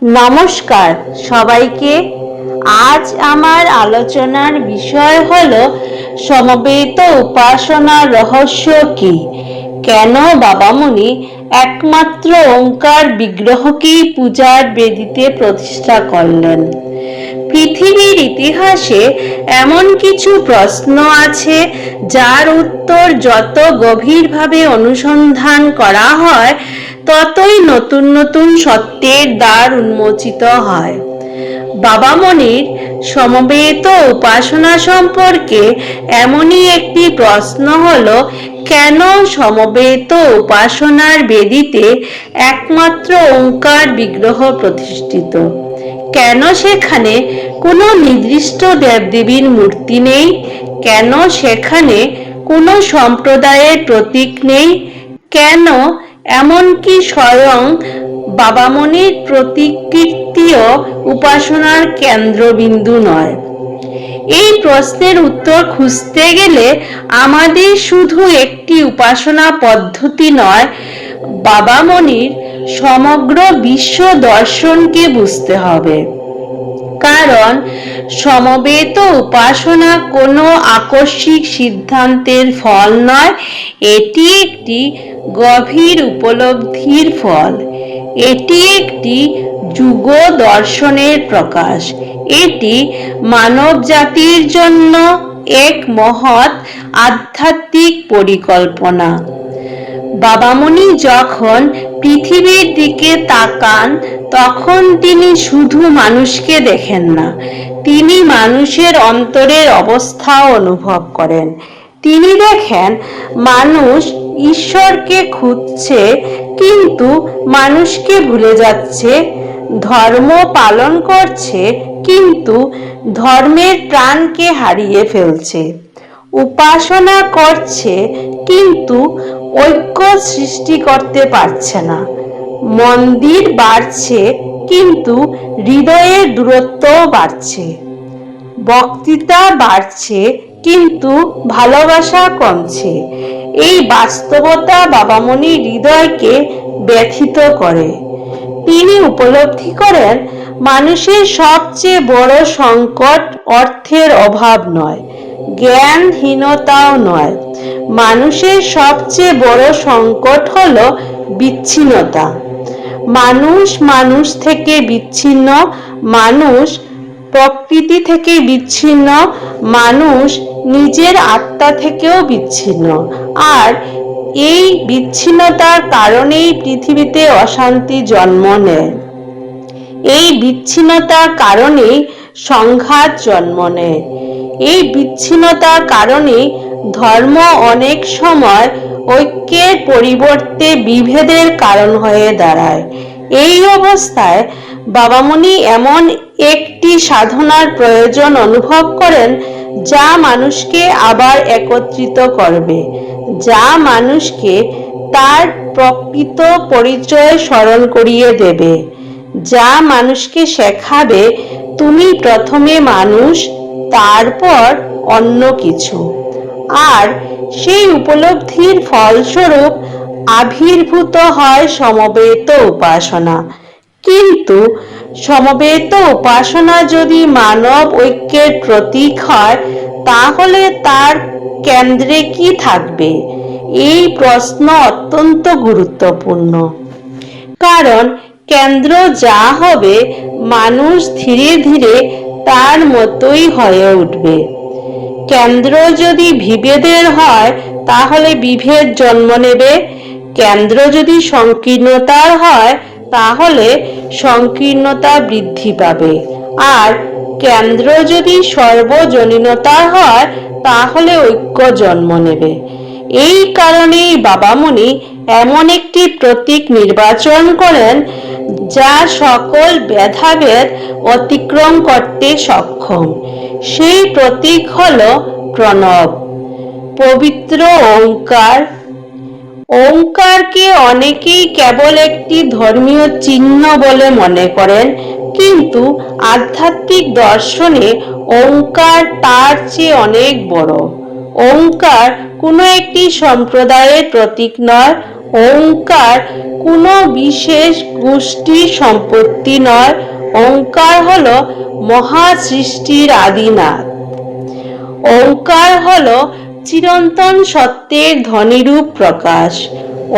নমস্কার সবাইকে। আজ আমার আলোচনার বিষয় হলো সমবেত উপাসনার রহস্য কি, কেন বাবামুনি একমাত্র ওঙ্কার বিগ্রহকেই পূজার বেদিতে প্রতিষ্ঠা করলেন। পৃথিবীর ইতিহাসে এমন কিছু প্রশ্ন আছে যার উত্তর যত গভীরভাবে অনুসন্ধান করা হয় ততই নতুন নতুন সত্যের দ্বার উন্মোচিত হয়। বাবামনির সমবেত উপাসনা সম্পর্কে এমনই একটি প্রশ্ন হলো, কেন সমবেত উপাসনার বেদিতে একমাত্র ওঙ্কার বিগ্রহ প্রতিষ্ঠিত? কেন সেখানে কোনো নির্দিষ্ট দেবদেবীর মূর্তি নেই? কেন সেখানে কোনো সম্প্রদায়ের প্রতীক নেই? কেন এমনকি স্বয়ং বাবামনির প্রতিকৃতিও উপাসনার কেন্দ্রবিন্দু নয়? এই প্রশ্নের উত্তর খুঁজতে গেলে আমাদের শুধু একটি উপাসনা পদ্ধতি নয়, বাবামনির সমগ্র বিশ্ব দর্শনকে বুঝতে হবে। কারণ সমবেত উপাসনা কোনো আকস্মিক সিদ্ধান্তের ফল নয়, এটি একটি গভীর উপলব্ধির ফল। এটি একটি যুগ দর্শনের প্রকাশ। এটি মানব জাতির জন্য এক মহৎ আধ্যাত্মিক পরিকল্পনা। বাবামনি যখন পৃথিবীর দিকে তাকান তখন তিনি শুধু মানুষকে দেখেন না, তিনি মানুষের অন্তরের অবস্থাও অনুভব করেন। তিনি দেখেন মানুষ ঈশ্বরকে খুঁজছে কিন্তু মানুষকে ভুলে যাচ্ছে, ধর্ম পালন করছে কিন্তু ধর্মের প্রাণকে হারিয়ে ফেলছে, উপাসনা করছে কিন্তু ঐক্য সৃষ্টি করতে পারছে না, মন্দির বাড়ছে কিন্তু হৃদয়ের দূরত্বও বাড়ছে, বক্তৃতা বাড়ছে কিন্তু ভালোবাসা কমছে। এই বাস্তবতা বাবামনির হৃদয়কে ব্যথিত করে। তিনি উপলব্ধি করেন মানুষের সবচেয়ে বড় সংকট অর্থের অভাব নয়, জ্ঞানহীনতাও নয়। মানুষের সবচেয়ে বড় সংকট হলো বিচ্ছিন্নতা। মানুষ থেকে বিচ্ছিন্ন, মানুষ প্রকৃতি থেকে বিচ্ছিন্ন, মানুষ নিজের আত্মা থেকেও বিচ্ছিন্ন। আর এই বিচ্ছিন্নতার কারণেই পৃথিবীতে অশান্তি জন্ম নেয়। এই বিচ্ছিন্নতার কারণেই সংঘাত জন্ম নেয়। এই বিচ্ছিন্নতার কারণেই ধর্ম অনেক সময় ঐক্যের পরিবর্তে বিভেদের কারণ হয়ে দাঁড়ায়। এই অবস্থায় বাবামনি এমন একটি সাধনার প্রয়োজন অনুভব করেন যা মানুষকে আবার একত্রিত করবে, যা মানুষকে তার প্রকৃত পরিচয় স্মরণ করিয়ে দেবে, যা মানুষকে শেখাবে তুমি প্রথমে মানুষ, তারপর অন্য কিছু। আর সেই উপলব্ধির ফলস্বরূপ আবির্ভূত হয় সমবেত উপাসনা। কিন্তু সমবেত উপাসনা যদি মানব ঐক্যের প্রতীক হয় তাহলে তার কেন্দ্রে কি থাকবে? এই প্রশ্ন অত্যন্ত গুরুত্বপূর্ণ। কারণ কেন্দ্র যা হবে, মানুষ ধীরে ধীরে তার মতোই হয়ে উঠবে। কেন্দ্র যদি বিভেদের হয় তাহলে বিভেদ জন্ম নেবে, কেন্দ্র যদি সংকীর্ণতার হয় তাহলে সংকীর্ণতা বৃদ্ধি পাবে, আর কেন্দ্র যদি সর্বজনীনতার হয় তাহলে ঐক্য জন্ম নেবে। এই কারণেই বাবামনি এমন একটি প্রতীক নির্বাচন করেন যা সকল ভেদাভেদ অতিক্রম করতে সক্ষম। সেই প্রতীক হলো প্রণব, পবিত্র ওঙ্কার। ওঙ্কারকে অনেকেই কেবল একটি ধর্মীয় চিহ্ন বলে মনে করেন, কিন্তু আধ্যাত্মিক দর্শনে ওঙ্কার তার চেয়ে অনেক বড়। ওঙ্কার কোনো একটি সম্প্রদায়ের প্রতীক নয়, ওঙ্কার কোনো বিশেষ গোষ্ঠীর সম্পত্তি নয়। ওঙ্কার হলো মহা সৃষ্টির আদিনাথ। ওঙ্কার হলো চিরন্তন সত্যের ধ্বনিরূপ প্রকাশ।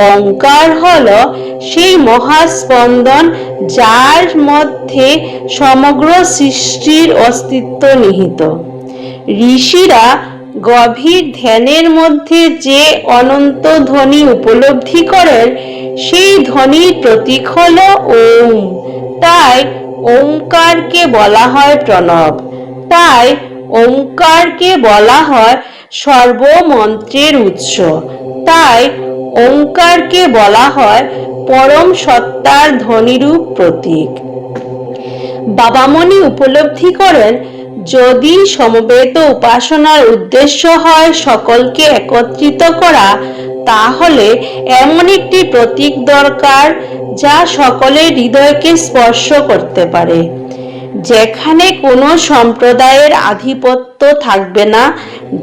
ওঙ্কার হলো সেই মহাস্পন্দন যার মধ্যে সমগ্র সৃষ্টির অস্তিত্ব নিহিত। ঋষিরা গভীর ধ্যানের মধ্যে যে অনন্ত ধ্বনি উপলব্ধি করেন সেই ধ্বনির প্রতীক হলো ওম। তাই ওঙ্কারকে বলা হয় প্রণব। তাই ওঙ্কারকে বলা হয় সর্বমন্ত্রের উৎস। তাই ওঙ্কারকে বলা হয় পরম সত্তার ধ্বনিরূপ প্রতীক। বাবামণি উপলব্ধি করেন, যদি সমবেত উপাসনার উদ্দেশ্য হয় সকলকে একত্রিত করা, তাহলে এমন একটি প্রতীক দরকার যা সকলের হৃদয়কে স্পর্শ করতে পারে। যেখানে কোনো সম্প্রদায়ের আধিপত্য থাকবে না,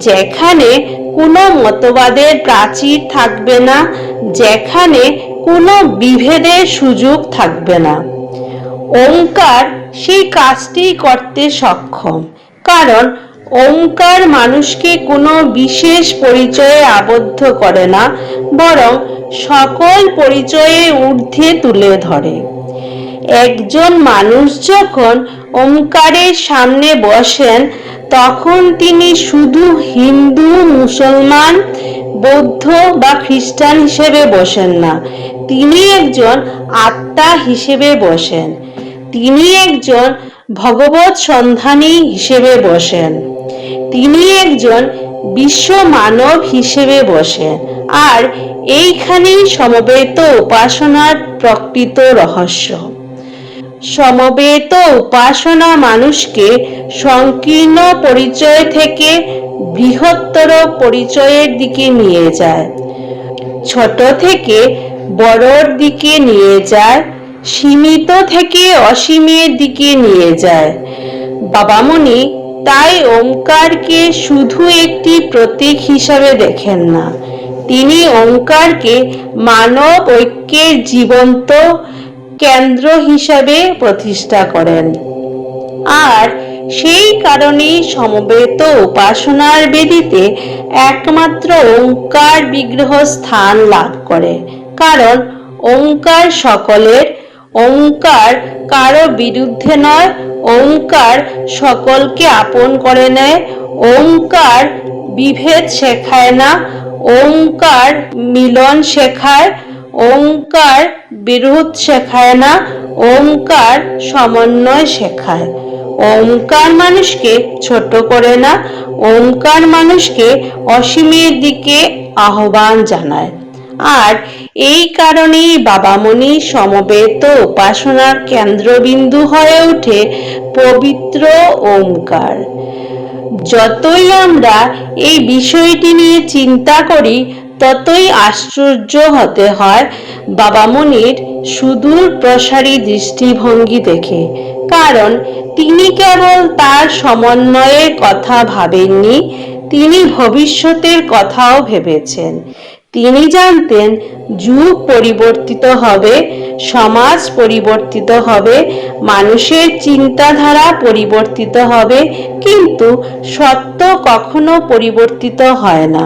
যেখানে কোনো মতবাদের প্রাচীর থাকবে না, যেখানে কোনো বিভেদের সুযোগ থাকবে না। ওঙ্কার সেই কাজটি করতে সক্ষম, কারণ ওঙ্কার মানুষকে কোনো বিশেষ পরিচয়ে আবদ্ধ করে না, বরং সকল পরিচয়ে ঊর্ধ্বে তুলে ধরে। একজন মানুষ যখন ওঙ্কারের সামনে বসেন, তখন তিনি শুধু হিন্দু, মুসলমান, বৌদ্ধ বা খ্রিস্টান হিসেবে বসেন না। তিনি একজন আত্মা হিসেবে বসেন। তিনি একজন ভগবৎ সন্ধানী হিসেবে বসেন। তিনি একজন বিশ্ব মানব হিসেবে বসেন। আর এইখানেই সমবেত উপাসনার প্রকৃত রহস্য। সমবেত উপাসনা মানুষকে সংকীর্ণ পরিচয় থেকে বৃহত্তর পরিচয়ের দিকে নিয়ে যায়, ছোট থেকে বড়র দিকে নিয়ে যায়, সীমিত থেকে অসীমের দিকে নিয়ে যায়। বাবামণি তাই ওঙ্কারকে শুধু একটি প্রতীক হিসাবে দেখেন না, তিনি ওঙ্কারকে মানব ঐক্যের জীবন্ত কেন্দ্র হিসাবে প্রতিষ্ঠা করেন। আর সেই কারণেই সমবেত উপাসনার বেদিতে একমাত্র ওঙ্কার বিগ্রহ স্থান লাভ করে, কারণ ওঙ্কার সকলের। ওঙ্কার কারো বিরুদ্ধে নয়, ওঙ্কার সকলকে আপন করে নেয়। ওঙ্কার বিভেদ শেখায় না, ওঙ্কার মিলন শেখায়। ওঙ্কার বিরোধ শেখায় না, ওঙ্কার সমন্বয় শেখায়। ওঙ্কার মানুষকে ছোট করে না, ওঙ্কার মানুষকে অসীমের দিকে আহ্বান জানায়। আর এই কারণেই বাবামণি সমবেত উপাসনার কেন্দ্রবিন্দু হয়ে ওঠে পবিত্র ওঙ্কার। যতই আমরা এই বিষয়টি নিয়ে চিন্তা করি, ততই আশ্চর্য হতে হয় বাবামণির সুদূর প্রসারী দৃষ্টিভঙ্গি দেখে। কারণ তিনি কেবল তার সমন্বয়ের কথা ভাবেননি, তিনি ভবিষ্যতের কথাও ভেবেছেন। তিনি জানতেন যুগ পরিবর্তিত হবে, সমাজ পরিবর্তিত হবে, মানুষের চিন্তাধারা পরিবর্তিত হবে, কিন্তু সত্য কখনো পরিবর্তিত হয় না।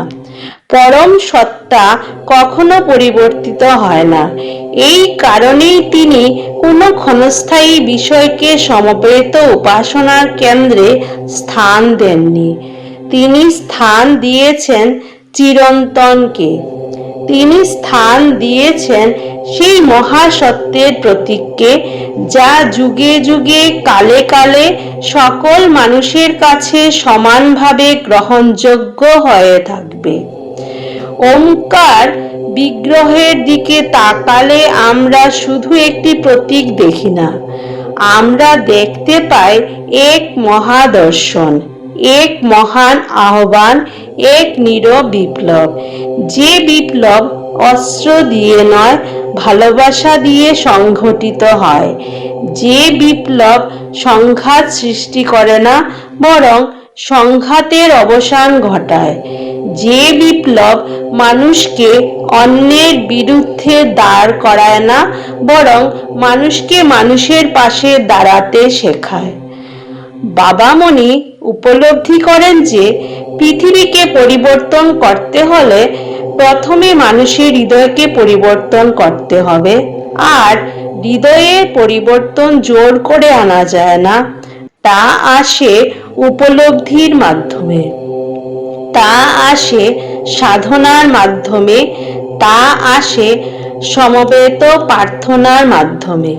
পরম সত্তা কখনো পরিবর্তিত হয় না। এই কারণেই তিনি কোনো ক্ষণস্থায়ী বিষয়কে সমবেত উপাসনার কেন্দ্রে স্থান দেননি। তিনি স্থান দিয়েছেন চিরন্তনকে। তিনি স্থান দিয়েছেন সেই মহাসত্যের প্রতীককে, যা যুগে যুগে কালে কালে সকল মানুষের কাছে সমানভাবে গ্রহণযোগ্য হয়ে থাকবে। ওঙ্কার বিগ্রহের দিকে তাকালে আমরা শুধু একটি প্রতীক দেখি না, আমরা দেখতে পাই এক মহাদর্শন, এক মহান আহ্বান, এক নীরব বিপ্লব। যে বিপ্লব অস্ত্র দিয়ে নয়, ভালোবাসা দিয়ে সংঘটিত হয়। যে বিপ্লব সংঘাত সৃষ্টি করে না, বরং সংঘাতের অবসান ঘটায়। যে বিপ্লব মানুষকে অন্যের বিরুদ্ধে দাঁড় করায় না, বরং মানুষকে মানুষের পাশে দাঁড়াতে শেখায়। বাবামণি উপলব্ধি করেন যে পৃথিবীকে পরিবর্তন করতে হলে প্রথমে মানুষের হৃদয়কে পরিবর্তন করতে হবে, আর হৃদয়ের পরিবর্তন জোর করে আনা যায় না, তা আসে উপলব্ধির মাধ্যমে, তা আসে সাধনার মাধ্যমে, তা আসে সমবেত প্রার্থনার মাধ্যমে।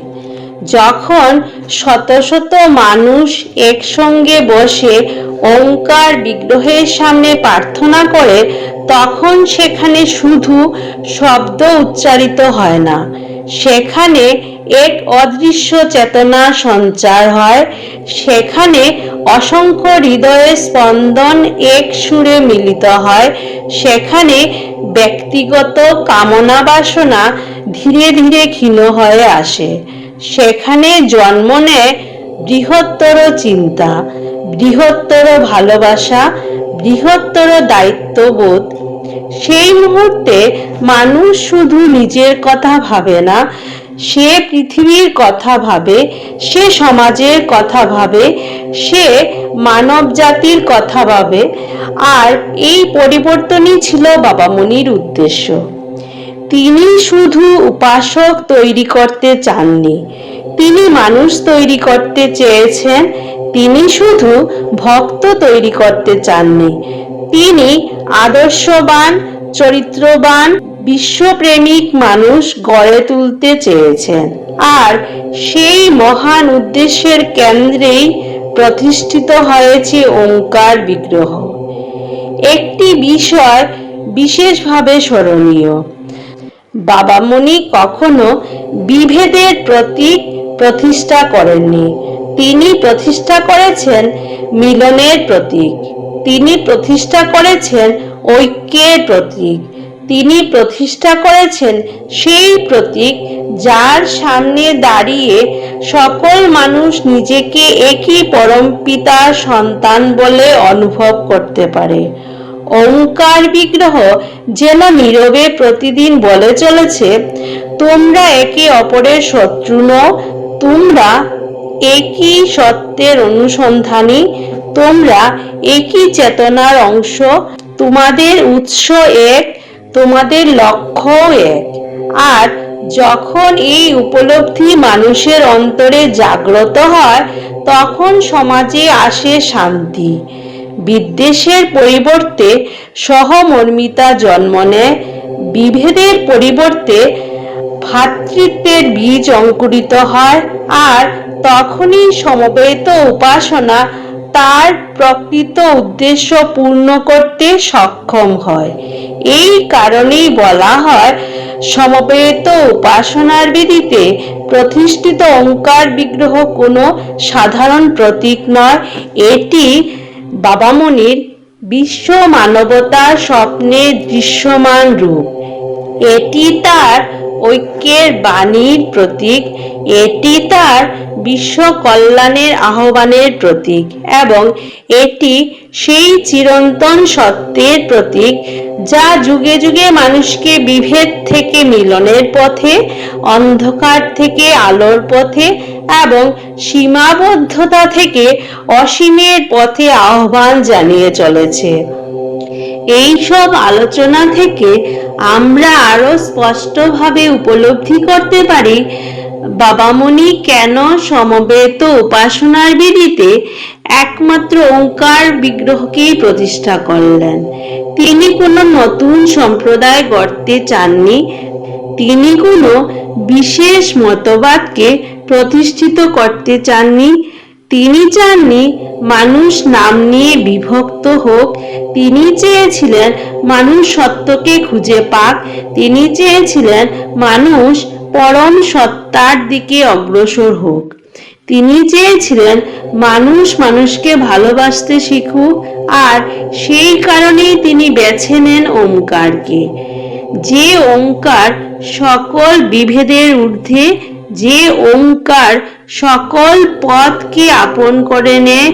যখন শত শত মানুষ একসঙ্গে বসে ওঙ্কার বিগ্রহের সামনে প্রার্থনা করে, তখন সেখানে শুধু শব্দ উচ্চারিত হয় না, সেখানে এক অদৃশ্য চেতনা সঞ্চার হয়, সেখানে অসংখ্য হৃদয়ের স্পন্দন এক সুরে মিলিত হয়, সেখানে ব্যক্তিগত কামনা বাসনা ধীরে ধীরে ক্ষীণ হয়ে আসে, সেখানে জন্ম নেয় বৃহত্তর চিন্তা, বৃহত্তর ভালোবাসা, বৃহত্তর দায়িত্ববোধ। সেই মুহূর্তে মানুষ শুধু নিজের কথা ভাবে না, সে পৃথিবীর কথা ভাবে, সে সমাজের কথা ভাবে, সে মানব জাতির কথা ভাবে। আর এই পরিবর্তনই ছিল বাবামণির উদ্দেশ্য। তিনি শুধু উপাসক তৈরি করতে চাননি, তিনি মানুষ তৈরি করতে চেয়েছেন। তিনি শুধু ভক্ত তৈরি করতে চাননি, তিনি আদর্শবান, চরিত্রবান, বিশ্বপ্রেমিক মানুষ গড়ে তুলতে চেয়েছেন। আর সেই মহান উদ্দেশ্যের কেন্দ্রেই প্রতিষ্ঠিত হয়েছে ওঙ্কার বিগ্রহ। একটি বিষয় বিশেষভাবে স্মরণীয়, বাবামণি কখনো বিভেদের প্রতীক প্রতিষ্ঠা করেননি, তিনি প্রতিষ্ঠা করেছেন মিলনের প্রতীক, তিনি প্রতিষ্ঠা করেছেন ঐক্যের প্রতীক, তিনি প্রতিষ্ঠা করেছেন সেই প্রতীক যার সামনে দাঁড়িয়ে সকল মানুষ নিজেকে একই পরমপিতার সন্তান বলে অনুভব করতে পারে। ওঙ্কার বিগ্রহ যেন নীরবে প্রতিদিন বলে চলেছে, তোমরা একে অপরের শত্রু নও, তোমরা একই সত্যের অনুসন্ধানী, তোমরা একই চেতনার অংশ, তোমাদের উৎস এক, তোমাদের লক্ষ্যও এক। আর যখন এই উপলব্ধি মানুষের অন্তরে জাগ্রত হয়, তখন সমাজে আসে শান্তি, বিদ্বেষের পরিবর্তে সহমর্মিতা জন্ম নেয়, বিভেদের পরিবর্তে ভ্রাতৃত্বের বীজ অঙ্কুরিত হয়, আর তখনই সমবেত উপাসনা তার প্রকৃত উদ্দেশ্য পূর্ণ করতে সক্ষম হয়। এই কারণেই বলা হয়, সমবেত উপাসনার বিধিতে প্রতিষ্ঠিত ওঙ্কার বিগ্রহ কোনো সাধারণ প্রতীক নয়, এটি বাবামণির বিশ্ব মানবতার স্বপ্নের দৃশ্যমান রূপ, এটি তার ঐক্যের বাণীর প্রতীক, এটি তার বিশ্ব কল্যাণের আহ্বানের প্রতীক, এবং এটি সেই চিরন্তন সত্যের প্রতীক যা যুগে যুগে মানুষকে বিভেদ থেকে মিলনের পথে, অন্ধকার থেকে আলোর পথে এবং সীমাবদ্ধতা থেকে অসীমের পথে আহ্বান জানিয়ে চলেছে। এই সব আলোচনা থেকে আমরা আরো স্পষ্টভাবে উপলব্ধি করতে পারি বাবামণি কেন সমবেত উপাসনার বিধিতে একমাত্র ওঙ্কার বিগ্রহকেই প্রতিষ্ঠা করলেন। তিনি কোনো নতুন সম্প্রদায় গড়তে চাননি, তিনি কোনো বিশেষ মতবাদকে প্রতিষ্ঠিত করতে চাননি, তিনি চাননি মানুষ নাম নিয়ে বিভক্ত হোক, তিনি চেয়েছিলেন মানুষ সত্যকে খুঁজে পাক, তিনি চেয়েছিলেন মানুষ পরম সত্তার দিকে অগ্রসর হোক, তিনি চেয়েছিলেন মানুষ মানুষকে ভালোবাসতে শিখুক। আর সেই কারণেই তিনি বেছে নেন ওঙ্কারকে, যে ওঙ্কার সকল বিভেদের ঊর্ধ্বে, যে ওঙ্কার সকল পথকে আপন করে নেয়,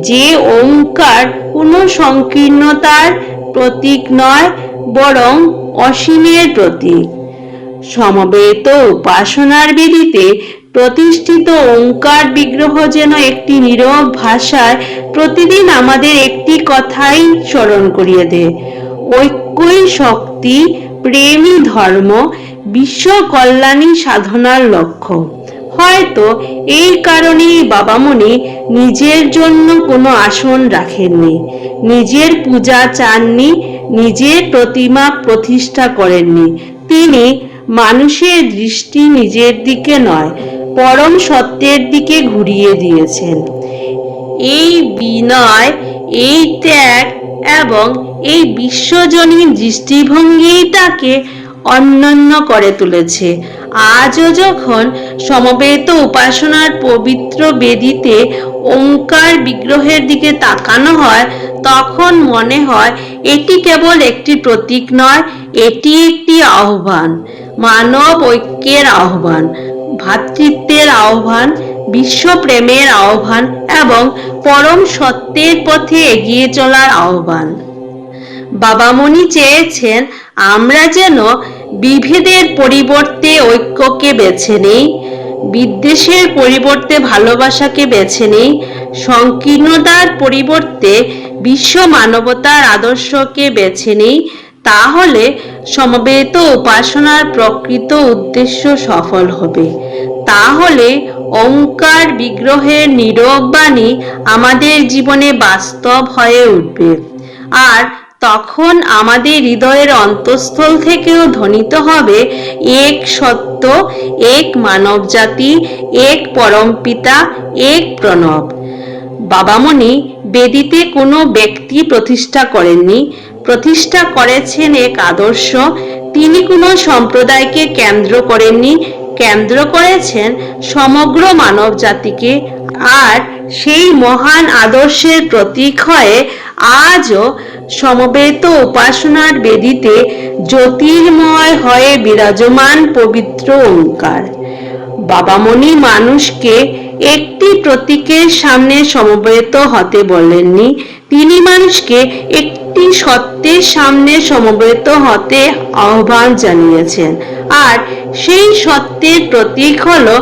যে ওঙ্কার কোনো সংকীর্ণতার প্রতীক নয়, বরং অসীমের প্রতীক। সমবেত উপাসনার বেদিতে প্রতিষ্ঠিত ওঙ্কার বিগ্রহ যেন একটি নীরব ভাষায় প্রতিদিন আমাদের একটি কথাই স্মরণ করিয়ে দেয়, ঐক্যই শক্তি, প্রেমই ধর্ম, বিশ্ব কল্যাণী সাধনার লক্ষ্য। হয়তো এই কারণেই বাবামণি নিজের জন্য কোনো আসন রাখেননি, নিজের পূজা চাননি, নিজের প্রতিমা প্রতিষ্ঠা করেননি। তিনি মানুষের দৃষ্টি নিজের দিকে নয়, পরম সত্যের দিকে ঘুরিয়ে দিয়েছেন। এই বিনয়, এই ত্যাগ এবং এই বিশ্বজনীন দৃষ্টিভঙ্গি তাকে অনন্য করে তুলেছে। আজও যখন সমবেত উপাসনার পবিত্র বেদিতে ওঙ্কার বিগ্রহের দিকে তাকানো হয়, তখন মনে হয় এটি কেবল একটি প্রতীক নয়, এটি একটি আহ্বান, মানব ঐক্যের আহ্বান, ভ্রাতৃত্বের আহ্বান, বিশ্বপ্রেমের আহ্বান এবং পরম সত্যের পথে এগিয়ে চলার আহ্বান। বাবামণি চেয়েছেন আমরা যেন বিভেদের পরিবর্তে ঐক্যকে বেছে নেই, বিদ্বেষের পরিবর্তে ভালোবাসাকে বেছে নেই, সংকীর্ণতার পরিবর্তে বিশ্ব মানবতার আদর্শকে বেছে নেই। তাহলে সমবেত উপাসনার প্রকৃত উদ্দেশ্য সফল হবে। তাহলে ওঙ্কার বিগ্রহের নীরব বাণী আমাদের জীবনে বাস্তব হয়ে উঠবে। আর তখন আমাদের হৃদয়ের অন্তঃস্থল থেকেও ধ্বনিত হবে এক সত্য, এক মানব জাতি, এক পরমপিতা, এক প্রণব। বাবামণি বেদিতে কোনো ব্যক্তি প্রতিষ্ঠা করেননি, প্রতিষ্ঠা করেছেন এক আদর্শ। তিনি কোনো সম্প্রদায়কে কেন্দ্র করেননি, কেন্দ্র করেছেন সমগ্র মানব জাতিকে। আর সেই মহান আদর্শের প্রতীক হয়ে আজও সমবেত উপাসনার বেদিতে জ্যোতির্ময় হয়ে বিরাজমান পবিত্র ওঙ্কার। বাবামণি মানুষকে একটি প্রতীকের সামনে সমবেত হতে বলেননি, তিনি মানুষকে একটি সত্যের সামনে সমবেত হতে আহ্বান জানিয়েছেন। আর সেই সত্যের প্রতীক হলো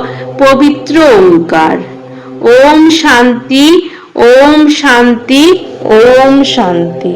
পবিত্র ওঙ্কার। ওম শান্তি, ওম শান্তি, ওম শান্তি।